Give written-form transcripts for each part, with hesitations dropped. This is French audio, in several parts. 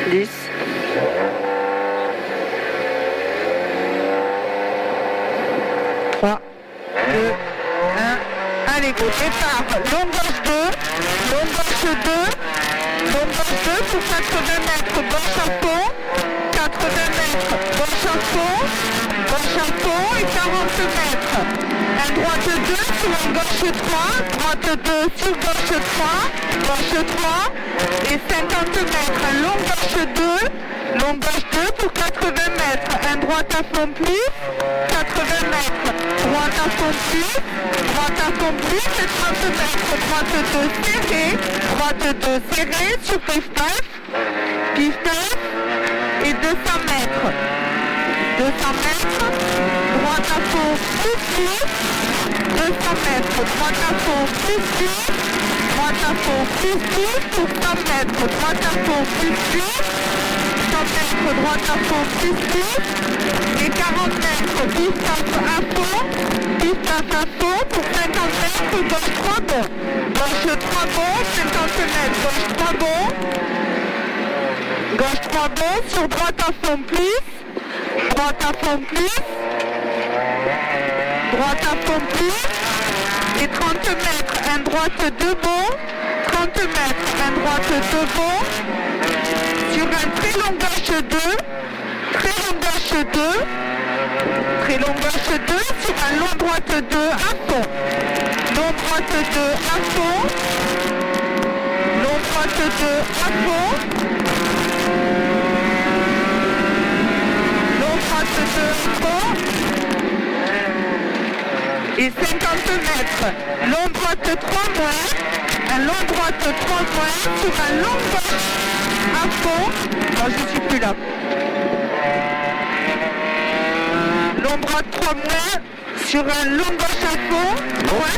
plus. Trois, deux, un. Allez, go, départ. Longue gauche 2, longue gauche 2, longue gauche 2 pour 80 mètres, gauche à fond, 80 mètres, gauche à fond et 40 mètres. Un droite 2 sur une gauche 3, droite 2 sur gauche 3, gauche 3 et 50 mètres. Un long gauche 2, long gauche 2 pour 80 mètres. Un droite à fond plus, 80 mètres. Droite à fond plus, droite à fond plus et 30 mètres. Droite 2 serrée, droite 2 serrée sur piste 9 et 200 mètres. 200 mètres, droite à fond plus, 200 mètres, droite à fond plus, droite à fond plus, pour 100 mètres, droite à fond plus, 100 mètres, droite à fond plus, et 40 mètres, distance à fond, pour 50 mètres, gauche 3 bons, gauche 3 bons, 50 mètres, gauche 3 bons, gauche 3 bons, sur droite à fond plus, droite à fond plus, droite à fond plus, et 30 mètres, un droite 2 bons, 30 mètres, un droite 2 bons, sur un très long gauche 2, très long gauche 2, très long gauche 2, sur un long droite 2 à fond, long droite 2 à fond, long droite 2 à fond, et 50 mètres, long droite 3 moins, un long droite 3 moins sur un long gauche à fond, non je suis plus là, long droite 3 moins sur un long gauche à fond, moins,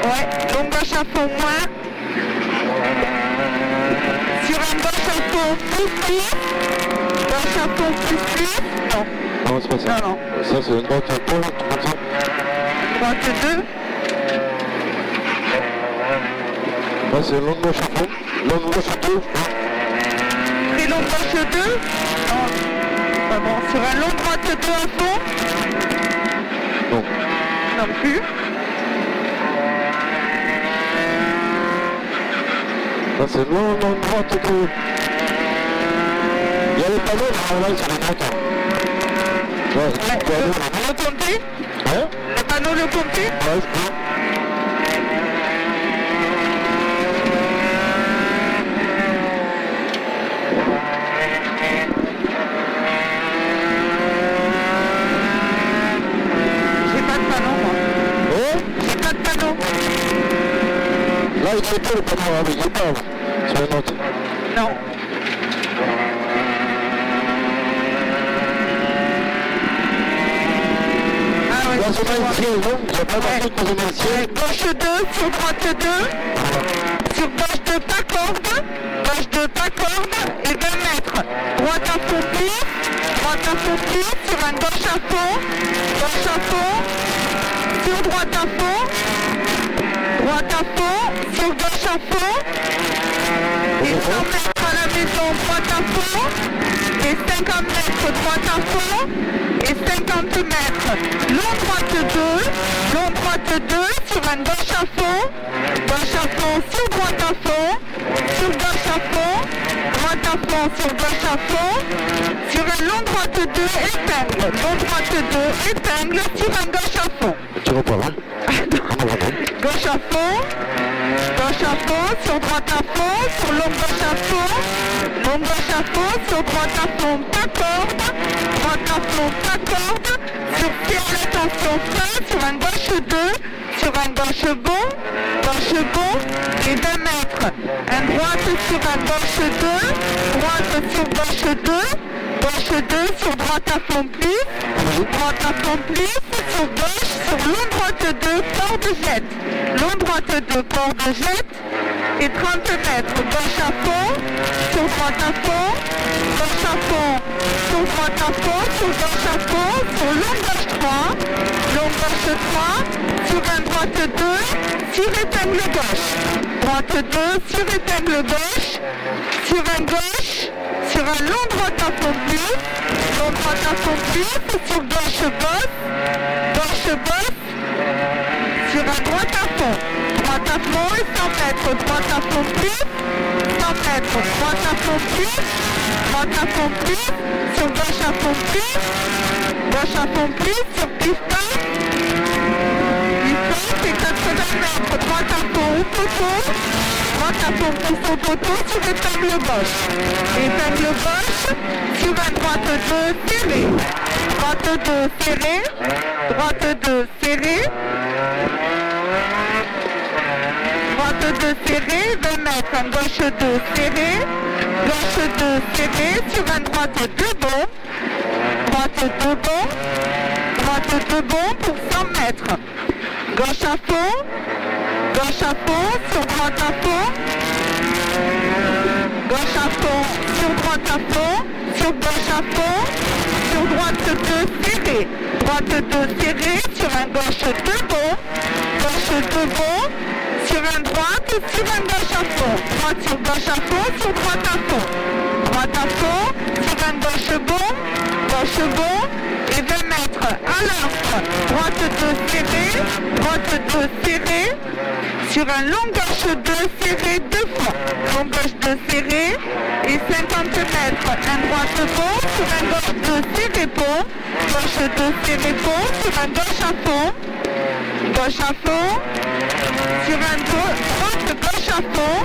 ouais, long gauche à fond moins, sur un gauche à fond plus, gauche à fond plus, non. Non, c'est pas ça. Non, non. Ça, c'est une droite à fond, comme ça. Droite 2. Là, c'est long gauche à fond. Long gauche à 2. Très long gauche 2. Non. Pas bon. Sur un long droite 2 à fond. Non. Non plus. Là, c'est long droite 2. Il y a les panneaux, là, ils sont les droites. Ouais, le compter? Hein? Le panneau le compter? Ouais, je peux. J'ai pas de panneau moi. Oh? J'ai pas de panneau. Là, il fait pas le panneau, hein, mais il est pas là, sur les notes. Non. Là, c'est pas une ciel, non? Il n'y a pas marqué qu'on est une ciel. Gauche 2, sur droite 2, sur gauche 2 pas corde, gauche 2 pas corde et 20 mètres. Droite à fond plus, sur un gauche à fond, sur droite à fond, sur gauche à fond, et 100 mètres à la maison, droite à fond, et 50 mètres, droite à fond, et 50 mètres. Long droite 2, sur un gauche à fond, sur droite à fond, sur gauche à fond, droite à fond, sur gauche à fond, sur un long droite 2, épingle, long droite 2, épingle, sur un gauche à fond. Tu reprends, hein? Gauche à fond, sur droite à fond, sur long gauche à fond, sur droite à fond, pas corde, droite à fond, pas corde, sur pied à l'attention fin, sur un gauche 2, sur un gauche bon, et 20 mètres. Un droite sur un gauche 2, droite sur gauche 2, gauche 2 sur droite à fond plus, droite à fond plus, sur gauche, sur long droite 2, corde jette, long droite 2, corde jette, et 30 mètres, gauche à fond, sur droite à fond, gauche à fond, sur droite à fond, sur gauche à fond, sur long gauche 3, long gauche 3, sur un droite 2, sur épingle gauche, droite 2, sur épingle gauche, sur un un long droite à fond plus, long droite à fond plus, sur gauche bosse, sur un droite à fond et 100 mètres, droite à fond plus, 100 mètres, droite à fond plus, sur gauche à fond plus, sur piston, c'est 80 mètres, droite à fond au poteau, droite à fond plus au poteau sur épingle gauche, sur un droite 2 serré, droite 2 serré, 20 mètres, gauche 2 serré, sur un droite 2 bon, pour 100 mètres, gauche à fond, sur droite à fond, gauche à fond, sur droite à fond, sur gauche à fond, sur droite 2 serré, sur un gauche 2 bon, sur un droite, sur un gauche à fond, droite sur gauche à fond, sur droite à fond, sur un gauche bon, et 20 mètres à l'astre, droite 2 serré, sur un long gauche 2 serré 2 fois, long gauche 2 serré, et 50 mètres, un droite bon, sur un gauche 2 serré bon, gauche 2 serré bon, sur un gauche à fond, sur un droite gauche à fond,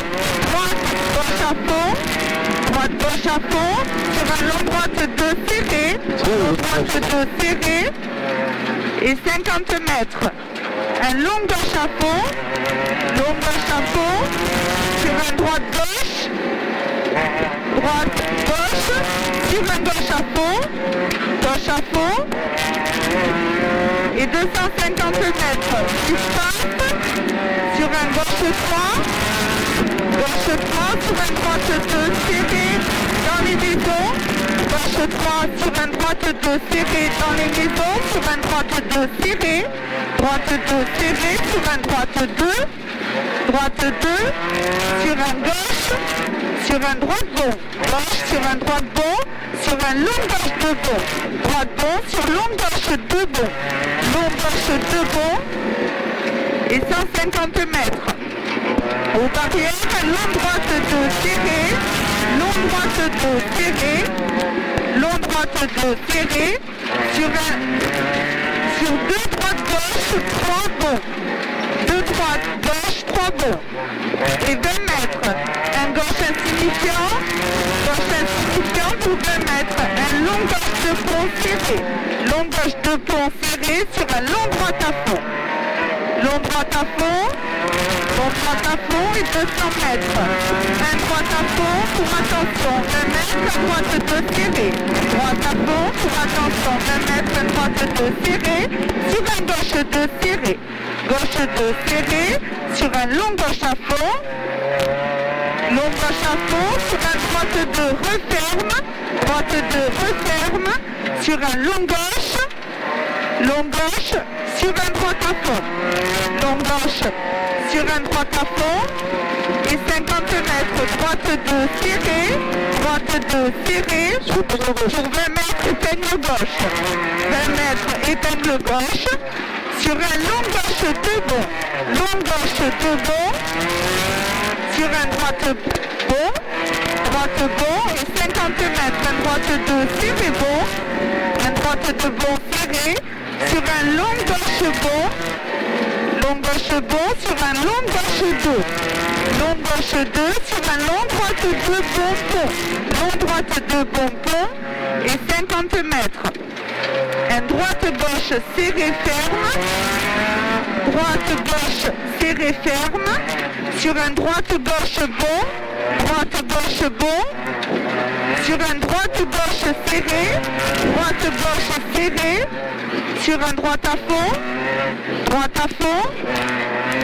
droite gauche à fond, sur un long droite 2 serré, et 50 mètres. Un long gauche à fond, sur un droite gauche, sur un gauche à fond, et 250 mètres. Sur un gauche 3, sur un droite 2 serré dans les maisons, gauche 3 sur un droite 2 serré dans les maisons, sur un droite 2 serré, sur un droite 2, sur un gauche, sur un droite bon, sur un droite bon, sur un long gauche 2 bon, droite bon, sur long gauche 2 bon, et 150 mètres. Au barrière, long droite 2 serré, sur 2 droites gauche, 3 bons, 2 droites gauche, 3 bons, et 20 mètres. Un gauche insignifiant pour 20 mètres. Un long gauche de pont serré, sur un long droite à fond. Long droite à fond et 200 mètres. Un droite à fond pour attention, 20 mètres, un droite 2 serré. Droite à fond pour attention, 20 mètres, un droite 2 serré. Sur un gauche 2 serré. Gauche 2 serré, sur un long gauche à fond. Long gauche à fond, sur un droite 2 referme. Droite 2 referme, sur un long gauche, sur un droite à fond. Long gauche, sur un droite à fond, et 50 mètres, droite 2 serré, pour 20 mètres, épingle gauche. 20 mètres, épingle gauche, sur un long gauche 2 bon, sur un droite bon, et 50 mètres, un droite 2 serré bon, serré, sur un long gauche bon, sur un long gauche 2, sur un long droite 2 bon pont, et 50 mètres. Un droite gauche serré ferme, sur un droite gauche bon, sur un droite gauche serré, sur un droite à fond,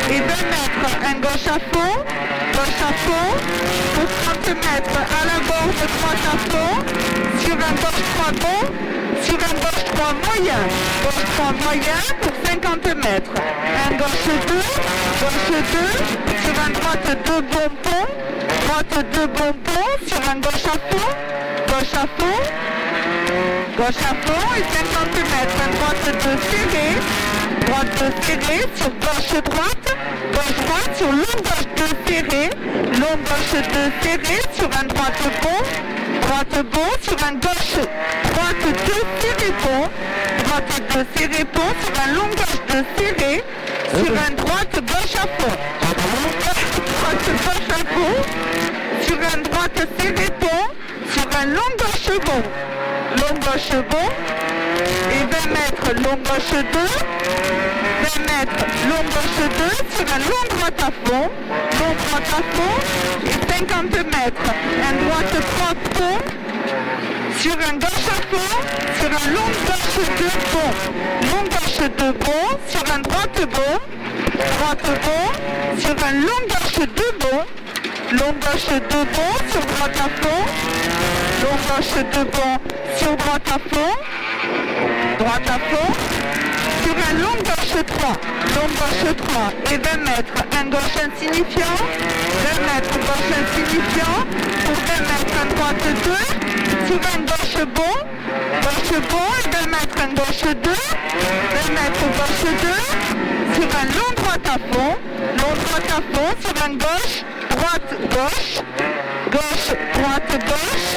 et 20 mètres, un gauche à fond, pour 30 mètres, à la borde droite à fond, sur un gauche 3 bon, sur un gauche 3 moyen, pour 50 mètres, un gauche 2, sur un droite 2 bon pont, sur un gauche à fond, Gauche à fond et 50 mètres. Droite 2 serrée. Droite 2 serrée sur gauche droite. Gauche droite sur long gauche 2 serrée. Long gauche 2 serrée sur un droite bon. Droite bon sur un gauche. Droite 2 serré bon. Droite 2 serré bon sur un long gauche 2 serré. Sur un droite gauche à fond. Droite gauche à fond. Sur un droite serré bon. Sur un long gauche bon. Long gauche bon. Et 20 mètres long gauche 2. 20 mètres long gauche 2 sur un long droite à fond. Long droite à fond. Et 50 mètres. Un droite fond. Sur un gauche à fond. Sur un long gauche 2 bon. Long gauche 2 bon. Sur un droite bon. Droite bon. Sur un long gauche 2 bon. Long gauche 2 bon sur droite à fond. Long gauche 2 bon sur droite à fond. Droite à fond. Sur un long gauche 3. Long gauche 3 et 20 mètres. Un gauche insignifiant. 20 mètres gauche insignifiant. Pour 20 mètres un droite 2. Sur un gauche bon. Gauche bon et 20 mètres un gauche 2. 20 mètres gauche 2. Sur un long droite à fond. Long droite à fond sur un gauche. Droite, gauche, gauche, droite, gauche,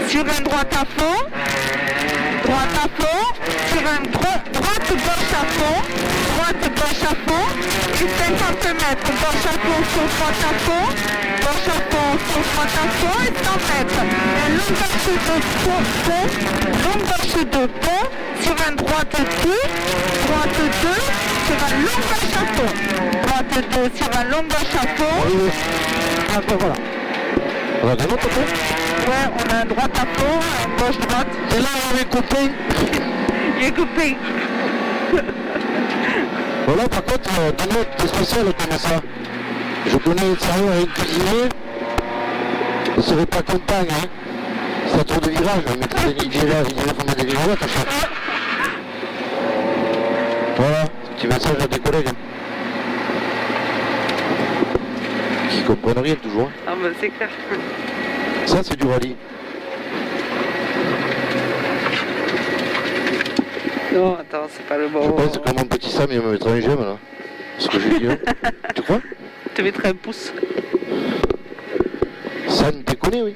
sur un droite à fond, sur un droite, gauche à fond, et 50 mètres, gauche à fond, sur droite à fond, gauche à fond, sur droite à fond, et 100 mètres, un long gauche de fond, long gauche de fond, sur un droite 2, sur un long gauche à fond. Droite 2 sur un long gauche à fond. Ah ben voilà. On a des autres côté. Ouais, on a un droite à fond, un gauche droite. Et là on est coupé. Il est coupé. Voilà, par contre, ton mec est spécial comme ça. Je connais sérieux un cuisinier. Il serait pas compagne, hein. Ça tourne des virages, il mettrait des virages, il dirait qu'on met des virages à ça. Voilà, petit message à tes collègues. Qui comprennent rien toujours. Ah bah c'est clair. Ça c'est du rallye. Non, attends, c'est pas le bon. Je pense que mon petit Sam il va me mettre un j'aime là. Ce que j'ai dit. Hein. Tu crois? Je te mettrai un pouce. Sam déconne, oui.